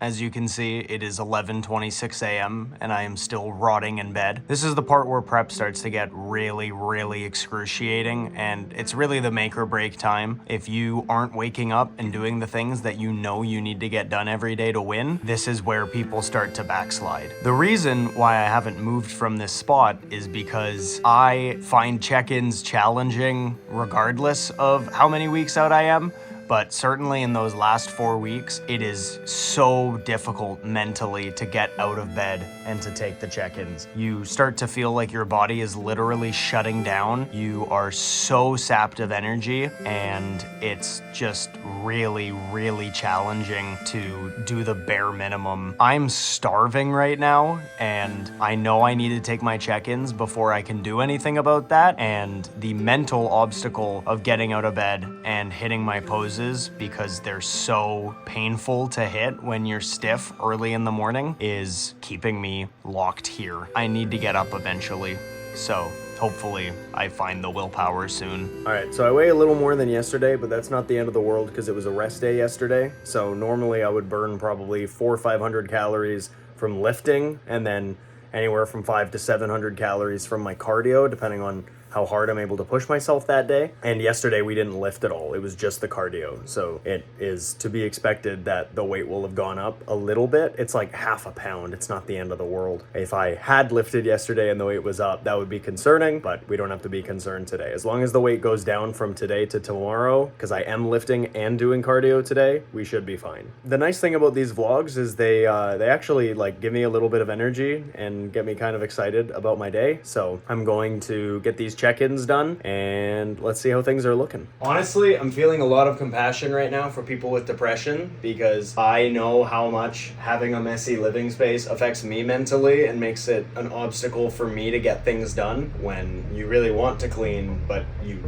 As you can see, it is 11:26 a.m. and I am still rotting in bed. This is the part where prep starts to get really excruciating, and it's really the make or break time. If you aren't waking up and doing the things that you know you need to get done every day to win, this is where people start to backslide. The reason why I haven't moved from this spot is because I find check-ins challenging regardless of how many weeks out I am. But certainly in those last 4 weeks, it is so difficult mentally to get out of bed and to take the check-ins. You start to feel like your body is literally shutting down. You are so sapped of energy, and it's just really challenging to do the bare minimum. I'm starving right now, and I know I need to take my check-ins before I can do anything about that. And the mental obstacle of getting out of bed and hitting my poses because they're so painful to hit when you're stiff early in the morning is keeping me locked here. I need to get up eventually, so hopefully I find the willpower soon. All right, so I weigh a little more than yesterday, but that's not the end of the world because it was a rest day yesterday. So normally I would burn probably 400 or 500 calories from lifting, and then anywhere from 500 to 700 calories from my cardio, depending on how hard I'm able to push myself that day. And yesterday we didn't lift at all. It was just the cardio. So it is to be expected that the weight will have gone up a little bit. It's like half a pound. It's not the end of the world. If I had lifted yesterday and the weight was up, that would be concerning, but we don't have to be concerned today. As long as the weight goes down from today to tomorrow, because I am lifting and doing cardio today, we should be fine. The nice thing about these vlogs is they actually like give me a little bit of energy and get me kind of excited about my day. So I'm going to get these check-ins done and let's see how things are looking. Honestly, I'm feeling a lot of compassion right now for people with depression because I know how much having a messy living space affects me mentally and makes it an obstacle for me to get things done when you really want to clean, but you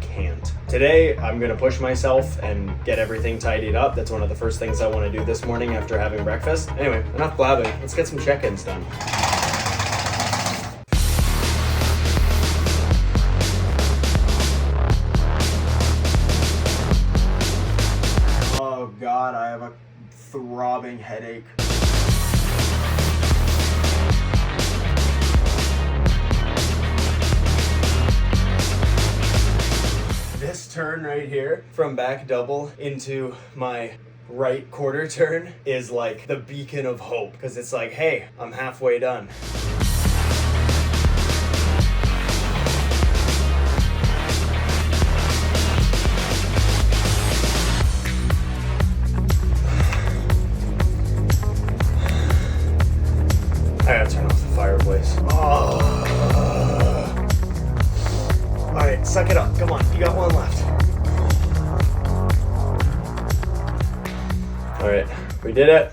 can't. Today, I'm gonna push myself and get everything tidied up. That's one of the first things I want to do this morning after having breakfast. Anyway, enough blabbing. Let's get some check-ins done. God, I have a throbbing headache. This turn right here from back double into my right quarter turn is like the beacon of hope because it's like, hey, I'm halfway done. I gotta turn off the fireplace. Alright, suck it up. Come on, you got one left. Alright, we did it.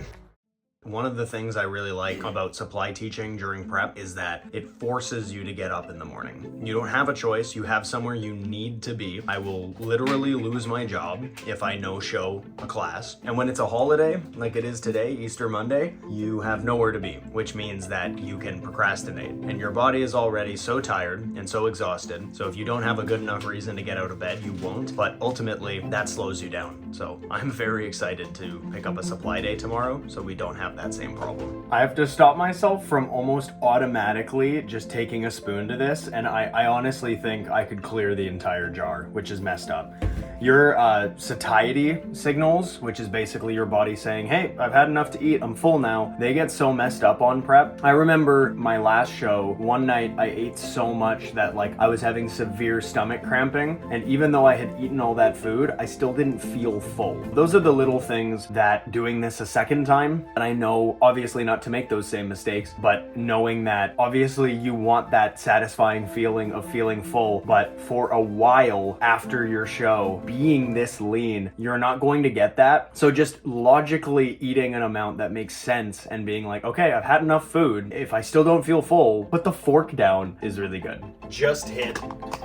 One of the things I really like about supply teaching during prep is that it forces you to get up in the morning. You don't have a choice, you have somewhere you need to be. I will literally lose my job if I no-show a class. And when it's a holiday, like it is today, Easter Monday, you have nowhere to be, which means that you can procrastinate. And your body is already so tired and so exhausted, so if you don't have a good enough reason to get out of bed, you won't. But ultimately, that slows you down. So I'm very excited to pick up a supply day tomorrow so we don't have that same problem. I have to stop myself from almost automatically just taking a spoon to this, and I honestly think I could clear the entire jar, which is messed up. Your satiety signals, which is basically your body saying, hey, I've had enough to eat, I'm full now, they get so messed up on prep. I remember my last show, one night I ate so much that like I was having severe stomach cramping, and even though I had eaten all that food, I still didn't feel full. Those are the little things that doing this a second time, and I know obviously not to make those same mistakes, but knowing that obviously you want that satisfying feeling of feeling full, but for a while after your show, being this lean, you're not going to get that. So just logically eating an amount that makes sense and being like, okay, I've had enough food. If I still don't feel full, put the fork down is really good. just hit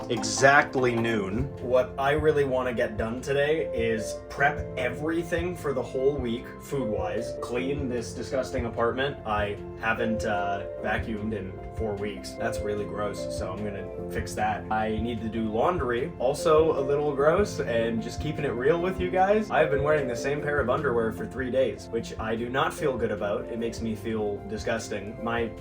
exactly noon. What I really want to get done today is prep everything for the whole week, food-wise. Clean this disgusting apartment. I haven't vacuumed in 4 weeks. That's really gross, so I'm gonna fix that. I need to do laundry, also a little gross, and just keeping it real with you guys, I've been wearing the same pair of underwear for 3 days, which I do not feel good about. It makes me feel disgusting. My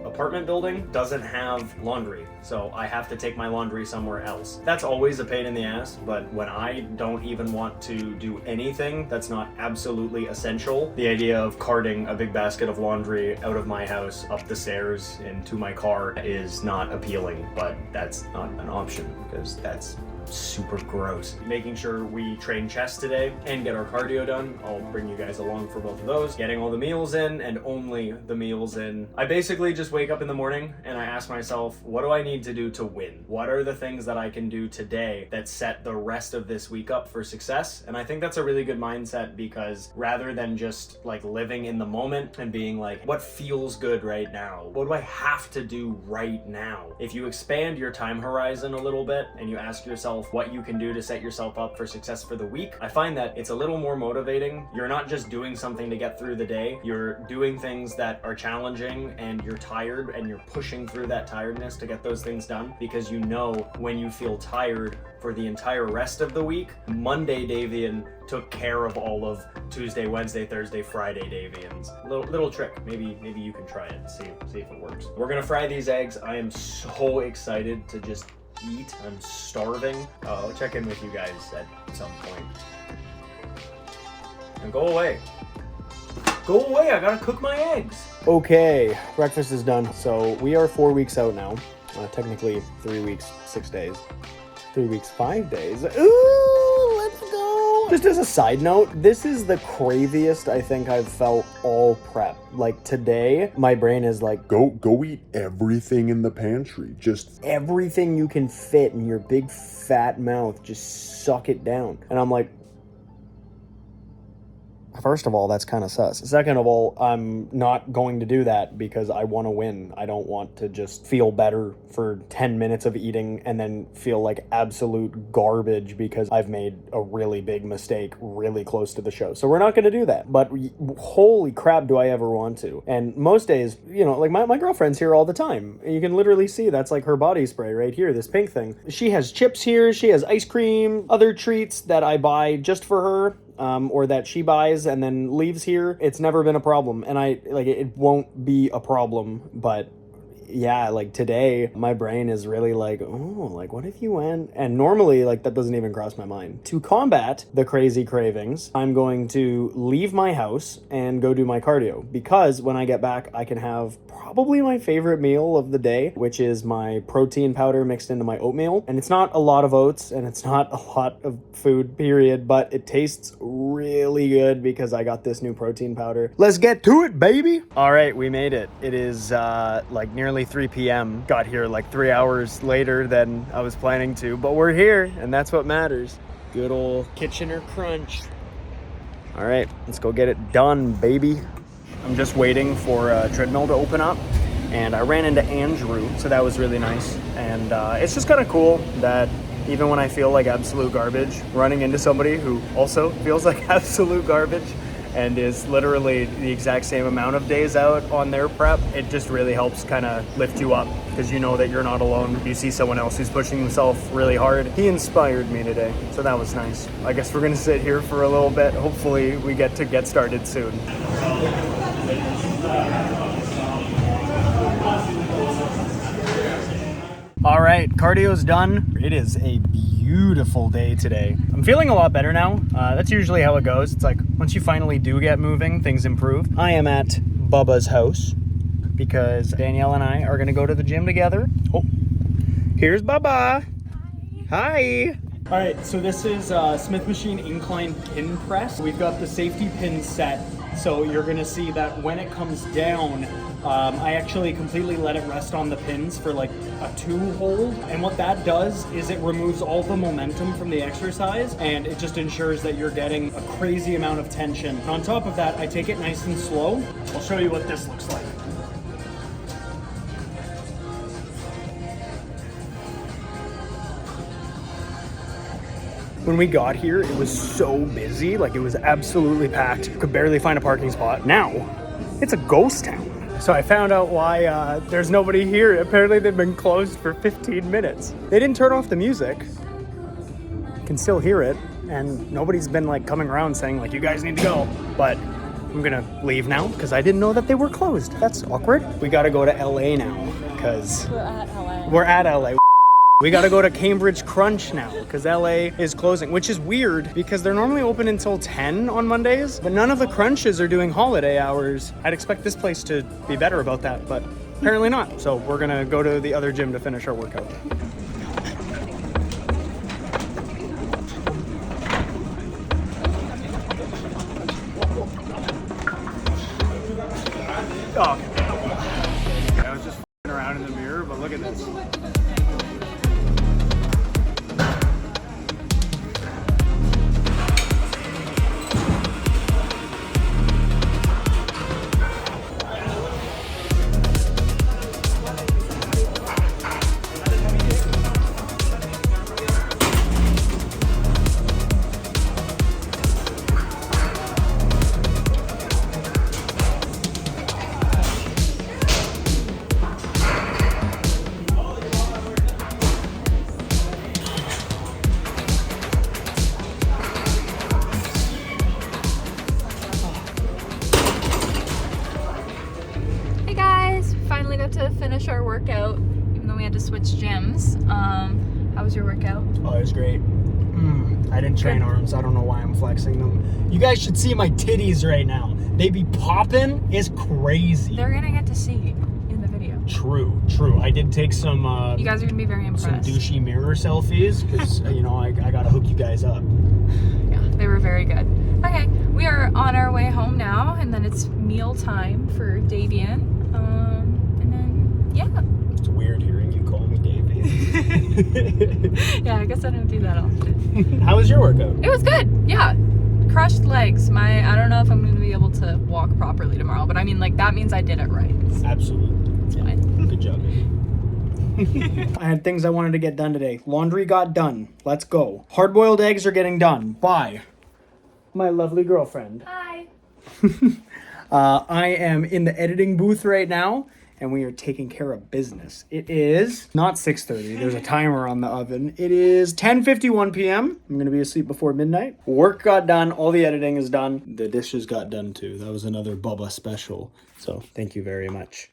apartment building doesn't have laundry, so I have to take my laundry somewhere else. That's always a pain in the ass, but when I don't even want to do anything that's not absolutely essential, the idea of carting a big basket of laundry out of my house, up the stairs, into my car is not appealing, but that's not an option because that's super gross. Making sure we train chest today and get our cardio done. I'll bring you guys along for both of those. Getting all the meals in and only the meals in. I basically just wake up in the morning and I ask myself, what do I need to do to win? What are the things that I can do today that set the rest of this week up for success? And I think that's a really good mindset because rather than just living in the moment and being like, what feels good right now? What do I have to do right now? If you expand your time horizon a little bit and you ask yourself what you can do to set yourself up for success for the week, I find that it's a little more motivating. You're not just doing something to get through the day, you're doing things that are challenging and you're tired and you're pushing through that tiredness to get those things done because you know when you feel tired for the entire rest of the week, Monday Davian took care of all of Tuesday, Wednesday, Thursday, Friday Davians. Little trick. Maybe you can try it and see if it works. We're gonna fry these eggs. I am so excited to just eat. I'm starving. I'll check in with you guys at some point. And go away. Go away, I gotta cook my eggs. Okay, breakfast is done. So we are 4 weeks out now. Technically 3 weeks, 6 days. 3 weeks, 5 days. Ooh, let's go. Just as a side note, this is the craviest I think I've felt all prep. Today, my brain is like, go eat everything in the pantry. Just everything you can fit in your big fat mouth, just suck it down. And I'm like, first of all, that's kind of sus. Second of all, I'm not going to do that because I want to win. I don't want to just feel better for 10 minutes of eating and then feel like absolute garbage because I've made a really big mistake really close to the show. So we're not going to do that. But holy crap, do I ever want to. And most days, my girlfriend's here all the time. You can literally see that's her body spray right here, this pink thing. She has chips here. She has ice cream, other treats that I buy just for her. Or that she buys and then leaves here. It's never been a problem, and it won't be a problem, but yeah, today my brain is really what if you went? And normally that doesn't even cross my mind. To combat the crazy cravings, I'm going to leave my house and go do my cardio because when I get back, I can have probably my favorite meal of the day, which is my protein powder mixed into my oatmeal. And it's not a lot of oats and it's not a lot of food, period, but it tastes really good because I got this new protein powder. Let's get to it, baby. All right, we made it. It is nearly 3 p.m. Got here 3 hours later than I was planning to, but we're here and that's what matters. Good old Kitchener Crunch. All right, let's go get it done, baby. I'm just waiting for a treadmill to open up and I ran into Andrew, so that was really nice. And it's just kind of cool that even when I feel like absolute garbage, running into somebody who also feels like absolute garbage and is literally the exact same amount of days out on their prep, it just really helps kind of lift you up because you know that you're not alone. You see someone else who's pushing himself really hard. He inspired me today, so that was nice. I guess we're gonna sit here for a little bit. Hopefully we get to get started soon. All right, cardio's done. It is a beautiful day today. I'm feeling a lot better now. That's usually how it goes. It's once you finally do get moving, things improve. I am at Bubba's house because Danielle and I are gonna go to the gym together. Oh, here's Bubba. Hi. All right, so this is Smith Machine incline pin press. We've got the safety pin set. So you're gonna see that when it comes down, I actually completely let it rest on the pins for a 2 hold. And what that does is it removes all the momentum from the exercise and it just ensures that you're getting a crazy amount of tension. And on top of that, I take it nice and slow. I'll show you what this looks like. When we got here, it was so busy. Like, it was absolutely packed. You could barely find a parking spot. Now, it's a ghost town. So I found out why there's nobody here. Apparently they've been closed for 15 minutes. They didn't turn off the music. You can still hear it. And nobody's been like coming around saying like, you guys need to go. But I'm gonna leave now because I didn't know that they were closed. That's awkward. We gotta go to LA now because we're at LA. We gotta go to Cambridge Crunch now because LA is closing, which is weird because they're normally open until 10 on Mondays, but none of the Crunches are doing holiday hours. I'd expect this place to be better about that, but apparently not. So we're gonna go to the other gym to finish our workout. Oh, okay. I was just f***ing around in the mirror, but look at this. Finally got to finish our workout, even though we had to switch gyms. How was your workout? Oh, it was great. I didn't train arms. I don't know why I'm flexing them. You guys should see my titties right now. They be popping. It's crazy. They're gonna get to see in the video. True. I did take some you guys are gonna be very impressed. some douchey mirror selfies because you know I gotta hook you guys up. Yeah, they were very good. Okay, we are on our way home now, and then it's meal time for Davian. And then yeah. It's weird hearing you call me Davey. Yeah, I guess I don't do that often. How was your workout? It was good. Yeah. Crushed legs. I don't know if I'm going to be able to walk properly tomorrow, but I mean, like, that means I did it right. So Absolutely. it's fine. Good job, baby. I had things I wanted to get done today. Laundry got done. Let's go. Hard-boiled eggs are getting done. Bye. My lovely girlfriend. Hi. I am in the editing booth right now, and we are taking care of business. It is not 6:30. There's a timer on the oven. It is 10:51 p.m. I'm going to be asleep before midnight. Work got done. All the editing is done. The dishes got done, too. That was another Bubba special. So thank you very much.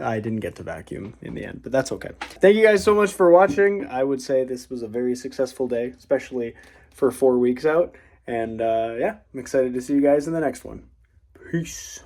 I didn't get to vacuum in the end, but that's okay. Thank you guys so much for watching. I would say this was a very successful day, especially for 4 weeks out. And yeah, I'm excited to see you guys in the next one. Peace.